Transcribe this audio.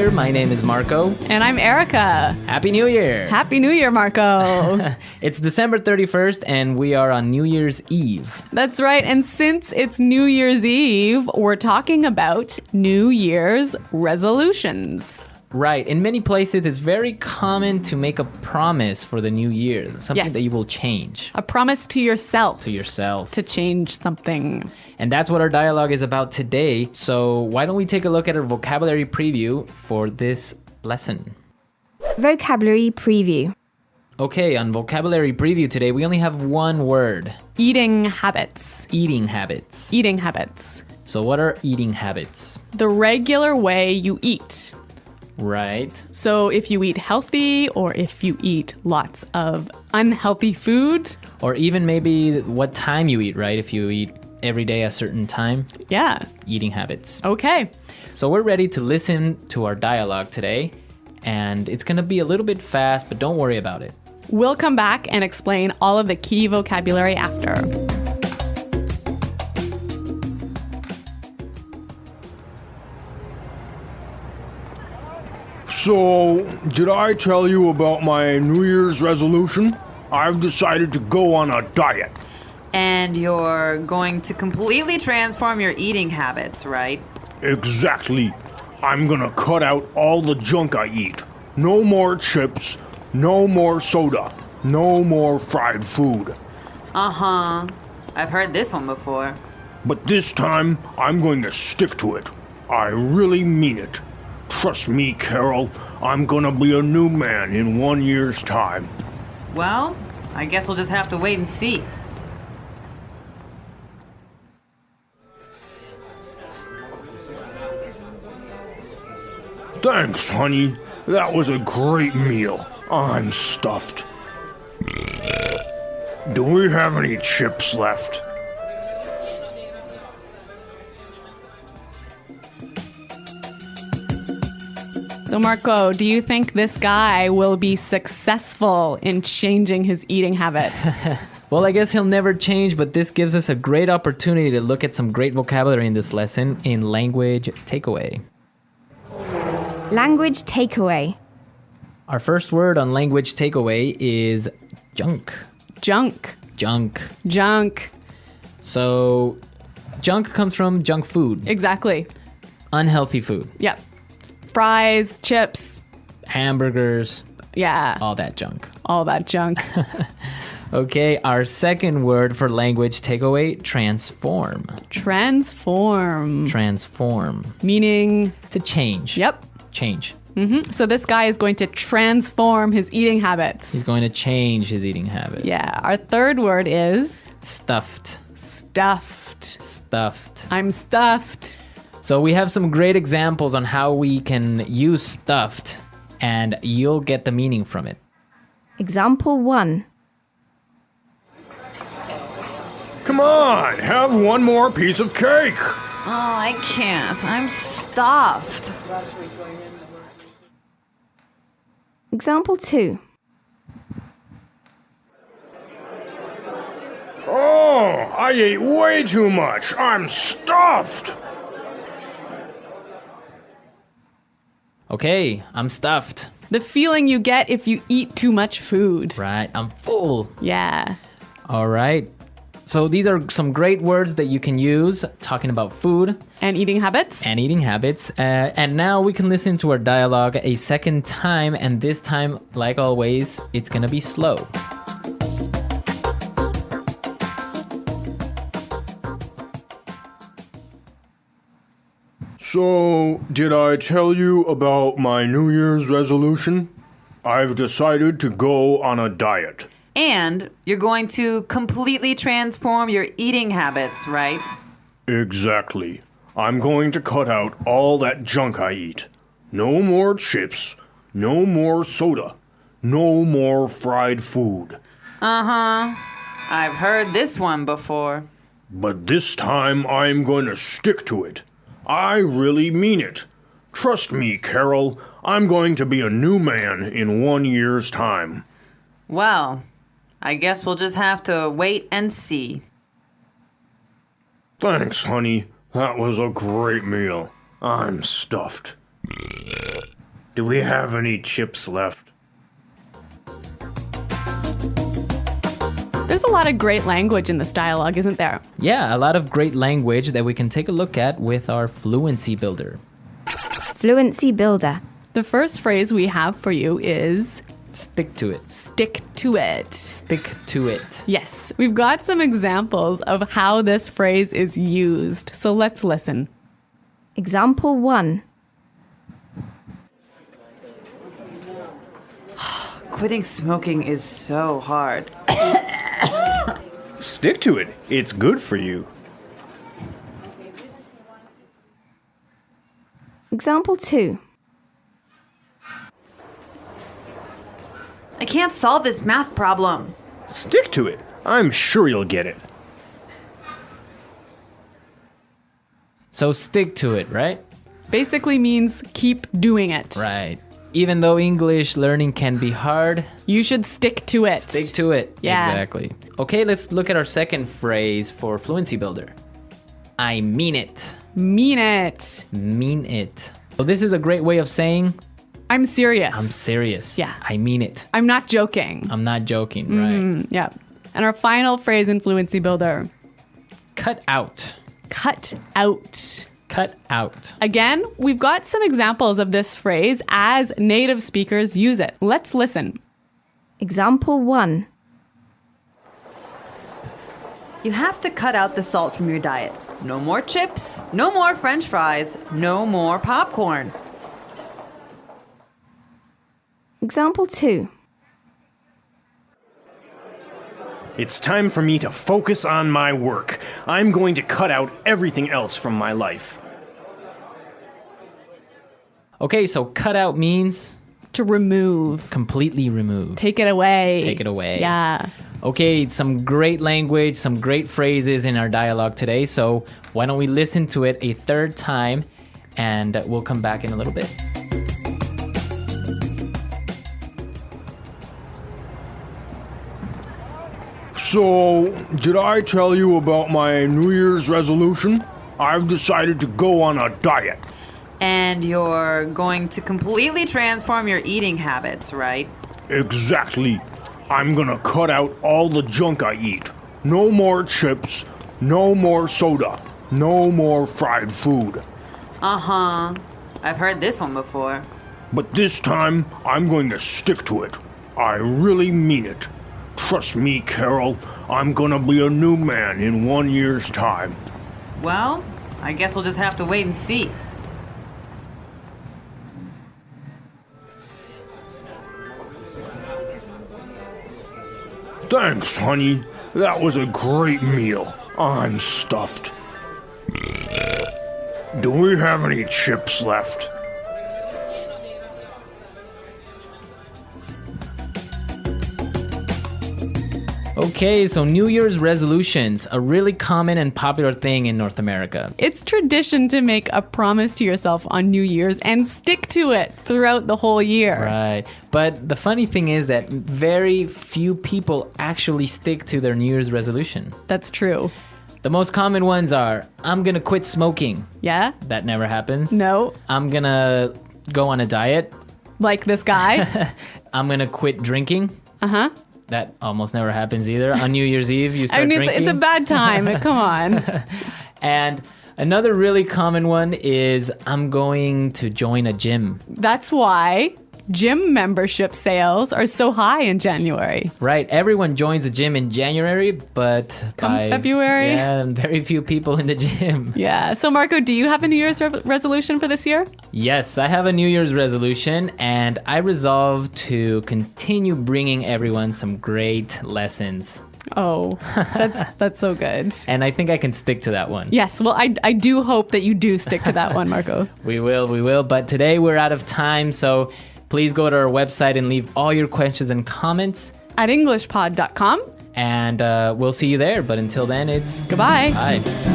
Year. My name is Marco. And I'm Erica. Happy New Year. Happy New Year, Marco. It's December 31st and we are on New Year's Eve. That's right. And since it's New Year's Eve, we're talking about New Year's resolutions. Right. In many places, it's very common to make a promise for the new year, something Yes. that you will change. A promise to yourself. To yourself. To change something. And that's what our dialogue is about today. So why don't we take a look at our vocabulary preview for this lesson? Vocabulary preview. Okay, on vocabulary preview today, we only have one word. Eating habits. Eating habits. Eating habits. So what are eating habits? The regular way you eat. Right. So if you eat healthy or if you eat lots of unhealthy food. Or even maybe what time you eat, right? If you eat every day a certain time. Yeah. Eating habits. Okay. So we're ready to listen to our dialogue today. And it's going to be a little bit fast, but don't worry about it. We'll come back and explain all of the key vocabulary after. So, did I tell you about my New Year's resolution? I've decided to go on a diet. And you're going to completely transform your eating habits, right? Exactly. I'm gonna cut out all the junk I eat. No more chips, no more soda, no more fried food. Uh-huh. I've heard this one before. But this time, I'm going to stick to it. I really mean it. Trust me, Carol, I'm gonna be a new man in 1 year's time. Well, I guess we'll just have to wait and see. Thanks, honey. That was a great meal. I'm stuffed. Do we have any chips left? So Marco, do you think this guy will be successful in changing his eating habits? Well, I guess he'll never change, but this gives us a great opportunity to look at some great vocabulary in this lesson in language takeaway. Language takeaway. Our first word on language takeaway is junk. Junk. Junk. Junk. So, junk comes from junk food. Exactly. Unhealthy food. Yep. Fries, chips. Hamburgers. Yeah. All that junk. All that junk. Okay, our second word for language takeaway, transform. Transform. Transform. Meaning? To change. Yep. Change. So this guy is going to transform his eating habits. He's going to change his eating habits. Yeah. Our third word is? Stuffed. Stuffed. Stuffed. I'm stuffed. So we have some great examples on how we can use stuffed, and you'll get the meaning from it. Example 1. Come on, have one more piece of cake. Oh, I can't. I'm stuffed. Example 2. Oh, I ate way too much. I'm stuffed. Okay, I'm stuffed. The feeling you get if you eat too much food. Right, I'm full. Yeah. All right. So these are some great words that you can use talking about food And eating habits. and eating habits. And now we can listen to our dialogue a second time. And this time, like always, it's going to be slow. So, did I tell you about my New Year's resolution? I've decided to go on a diet. And you're going to completely transform your eating habits, right? Exactly. I'm going to cut out all that junk I eat. No more chips. No more soda. No more fried food. Uh-huh. I've heard this one before. But this time I'm going to stick to it. I really mean it. Trust me, Carol, I'm going to be a new man in 1 year's time. Well, I guess we'll just have to wait and see. Thanks, honey. That was a great meal. I'm stuffed. Do we have any chips left? There's a lot of great language in this dialogue, isn't there? Yeah, a lot of great language that we can take a look at with our Fluency Builder. Fluency builder. The first phrase we have for you is Stick to it. stick to it. Stick to it. Yes, we've got some examples of how this phrase is used. So let's listen. Example 1. Quitting smoking is so hard. Stick to it. It's good for you. Example 2. I can't solve this math problem. Stick to it. I'm sure you'll get it. So stick to it, right? Basically means keep doing it. Right. Even though English learning can be hard, You should stick to it. stick to it. Yeah. Exactly. Okay, let's look at our second phrase for Fluency Builder. I mean it. Mean it. Mean it. So this is a great way of saying I'm serious. I'm serious. Yeah. I mean it. I'm not joking. I'm not joking, right? Yeah. And our final phrase in Fluency Builder, Cut out. cut out. Cut out. Again, we've got some examples of this phrase as native speakers use it. Let's listen. Example 1. You have to cut out the salt from your diet. No more chips, no more french fries, no more popcorn. Example 2. It's time for me to focus on my work. I'm going to cut out everything else from my life. Okay, so cut out means To remove. completely remove. Take it away. Take it away. Yeah. Okay, some great language, some great phrases in our dialogue today. So why don't we listen to it a third time and we'll come back in a little bit. So, did I tell you about my New Year's resolution? I've decided to go on a diet. And you're going to completely transform your eating habits, right? Exactly. I'm gonna cut out all the junk I eat. No more chips, no more soda, no more fried food. Uh-huh. I've heard this one before. But this time, I'm going to stick to it. I really mean it. Trust me, Carol, I'm gonna be a new man in 1 year's time. Well, I guess we'll just have to wait and see. Thanks, honey. That was a great meal. I'm stuffed. Do we have any chips left? Okay, so New Year's resolutions, a really common and popular thing in North America. It's tradition to make a promise to yourself on New Year's and stick to it throughout the whole year. Right. But the funny thing is that very few people actually stick to their New Year's resolution. That's true. The most common ones are, I'm gonna quit smoking. Yeah? That never happens. No? I'm gonna go on a diet. Like this guy? I'm gonna quit drinking. Uh-huh. That almost never happens either. On New Year's Eve, you start I mean, drinking. it's a bad time. Come on. And another really common one is, I'm going to join a gym. That's why gym membership sales are so high in January. Right, everyone joins a gym in January, but Come February? yeah, very few people in the gym. Yeah. So, Marco, do you have a New Year's resolution for this year? Yes, I have a New Year's resolution, and I resolved to continue bringing everyone some great lessons. Oh, that's so good. And I think I can stick to that one. Yes. Well, I do hope that you do stick to that one, Marco. We will. But today we're out of time, so please go to our website and leave all your questions and comments. At EnglishPod.com. And we'll see you there. But until then, it's Goodbye. bye.